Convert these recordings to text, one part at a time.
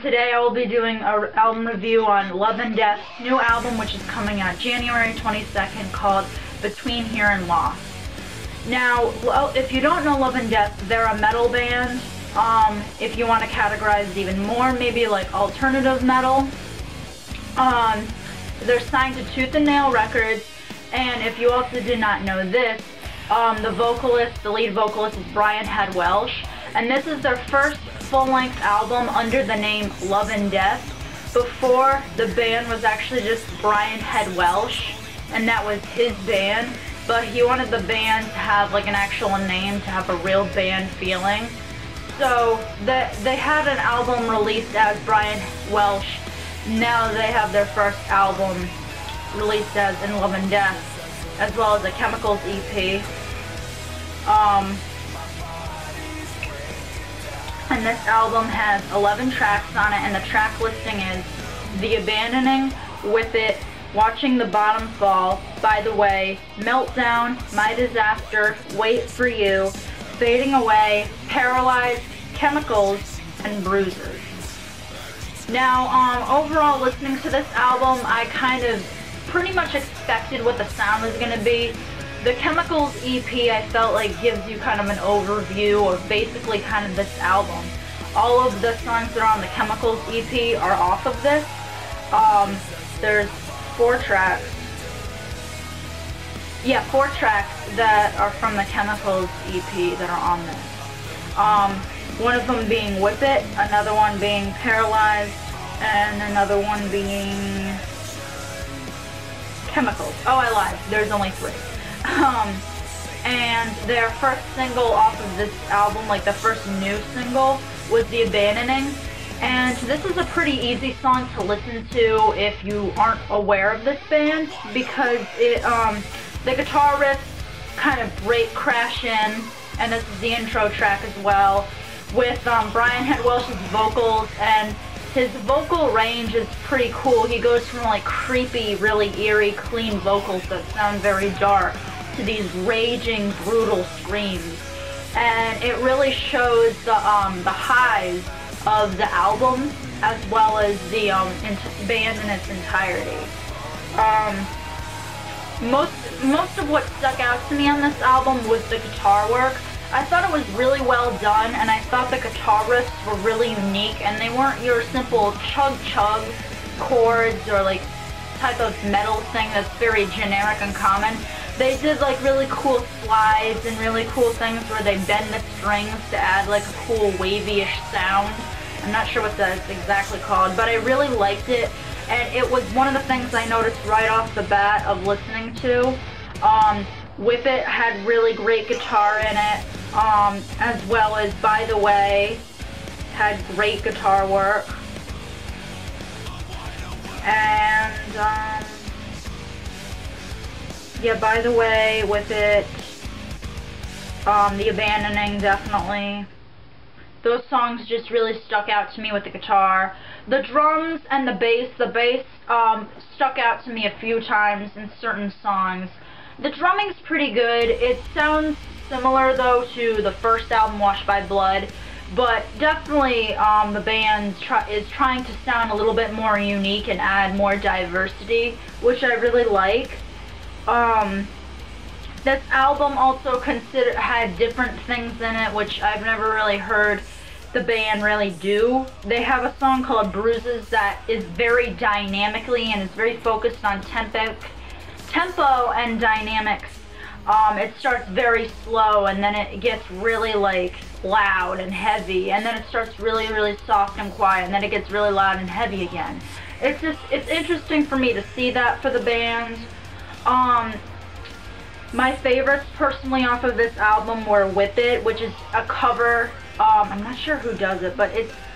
today I will be doing an album review on Love and Death's new album, which is coming out January 22nd, called Between Here and Lost. Now, if you don't know Love and Death, they're a metal band. If you want to categorize it even more, maybe like alternative metal. They're signed to Tooth and Nail Records, and if you also did not know this, the lead vocalist is Brian Head Welsh, and this is their first full-length album under the name Love and Death. Before, the band was actually just Brian Head Welsh, and that was his band, but he wanted the band to have like an actual name, to have a real band feeling. So they had an album released as Brian Welsh. Now they have their first album released as In Love and Death, as well as a Chemicals EP. And this album has 11 tracks on it, and the track listing is The Abandoning, With It, Watching the Bottom Fall, By the Way, Meltdown, My Disaster, Wait for You, Fading Away, Paralyzed, Chemicals, and Bruises. Now, overall, listening to this album, I kind of pretty much expected what the sound was going to be. The Chemicals EP, I felt like, gives you kind of an overview of basically kind of this album. All of the songs that are on the Chemicals EP are off of this. There's 4 tracks. Yeah, 4 tracks that are from the Chemicals EP that are on this. One of them being Whip It, another one being Paralyzed, and another one being Chemicals. Oh, I lied. There's only 3. And their first single off of this album, like the first new single, was The Abandoning. And this is a pretty easy song to listen to if you aren't aware of this band, because the guitar riffs kind of crash in, and this is the intro track as well, with Brian Head Welsh's vocals, and his vocal range is pretty cool. He goes from like creepy, really eerie, clean vocals that sound very dark to these raging, brutal screams, and it really shows the highs of the album as well as the band in its entirety. Most of what stuck out to me on this album was the guitar work. I thought it was really well done, and I thought the guitar riffs were really unique, and they weren't your simple chug-chug chords or like type of metal thing that's very generic and common. They did like really cool slides and really cool things where they bend the strings to add like a cool wavy-ish sound. I'm not sure what that's exactly called, but I really liked it, and it was one of the things I noticed right off the bat of listening to. Whip It had really great guitar in it, as well as By the Way had great guitar work. And, yeah, By the Way, With It, The Abandoning, definitely. Those songs just really stuck out to me with the guitar. The drums and the bass stuck out to me a few times in certain songs. The drumming's pretty good. It sounds similar, though, to the first album, Washed by Blood, but definitely the band is trying to sound a little bit more unique and add more diversity, which I really like. This album also had different things in it, which I've never really heard the band really do. They have a song called Bruises that is very dynamically and is very focused on tempo and dynamics. It starts very slow, and then it gets really like loud and heavy, and then it starts really, really soft and quiet, and then it gets really loud and heavy again. It's interesting for me to see that for the band. My favorites personally off of this album were Whip It, which is a cover. I'm not sure who does it, but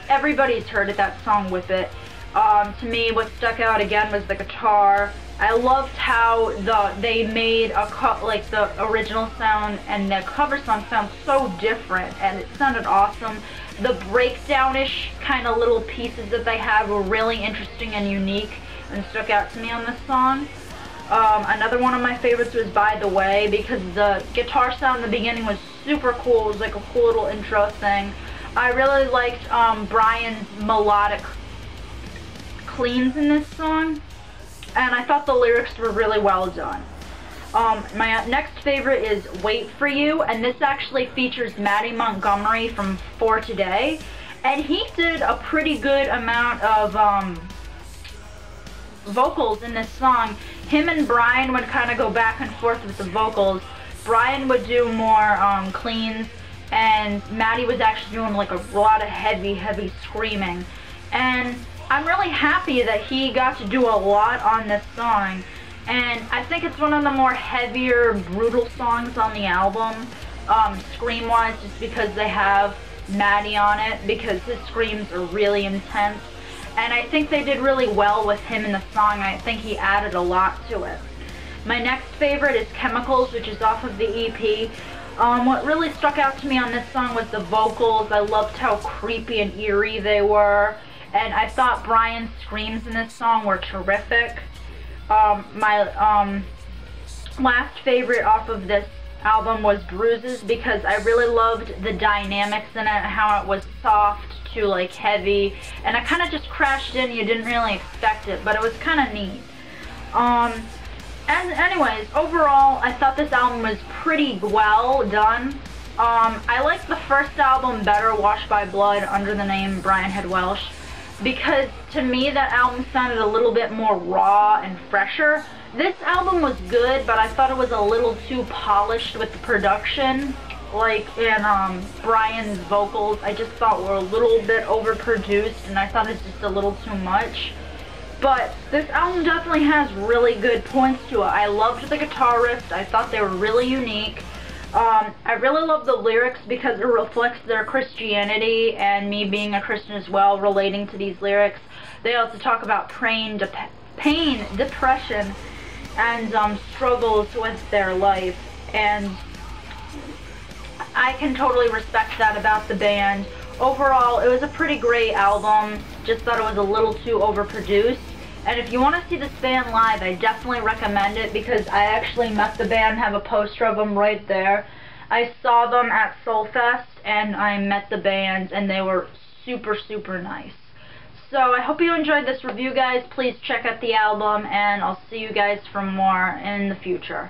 everybody's heard it, that song Whip It. To me, what stuck out again was the guitar. I loved how they made like the original sound and the cover song sound so different, and it sounded awesome. The breakdown-ish kind of little pieces that they had were really interesting and unique and stuck out to me on this song. Another one of my favorites was By the Way, because the guitar sound in the beginning was super cool. It was like a cool little intro thing. I really liked Brian's melodic cleans in this song, and I thought the lyrics were really well done. My next favorite is Wait For You, and this actually features Mattie Montgomery from For Today, and he did a pretty good amount of vocals in this song. Him and Brian would kind of go back and forth with the vocals. Brian would do more cleans, and Mattie was actually doing like a lot of heavy screaming. And I'm really happy that he got to do a lot on this song, and I think it's one of the more heavier, brutal songs on the album, scream-wise, just because they have Mattie on it, because his screams are really intense. And I think they did really well with him in the song. I think he added a lot to it. My next favorite is Chemicals, which is off of the EP. What really stuck out to me on this song was the vocals. I loved how creepy and eerie they were, and I thought Brian's screams in this song were terrific. My last favorite off of this album was Bruises, because I really loved the dynamics in it, how it was soft to like heavy, and I kind of just crashed in. You didn't really expect it, but it was kind of neat. And anyways, overall, I thought this album was pretty well done. I liked the first album better, Washed by Blood, under the name Brian Head Welsh, because to me that album sounded a little bit more raw and fresher. This album was good, but I thought it was a little too polished with the production. Like in Brian's vocals, I just thought were a little bit overproduced, and I thought it's just a little too much. But this album definitely has really good points to it. I loved the guitar riffs. I thought they were really unique. I really love the lyrics because it reflects their Christianity, and me being a Christian as well, relating to these lyrics. They also talk about pain, depression, and struggles with their life, and I can totally respect that about the band. Overall, it was a pretty great album. Just thought it was a little too overproduced. And if you want to see this band live, I definitely recommend it, because I actually met the band, have a poster of them right there. I saw them at Soulfest, and I met the band, and they were super nice. So I hope you enjoyed this review, guys. Please check out the album, and I'll see you guys for more in the future.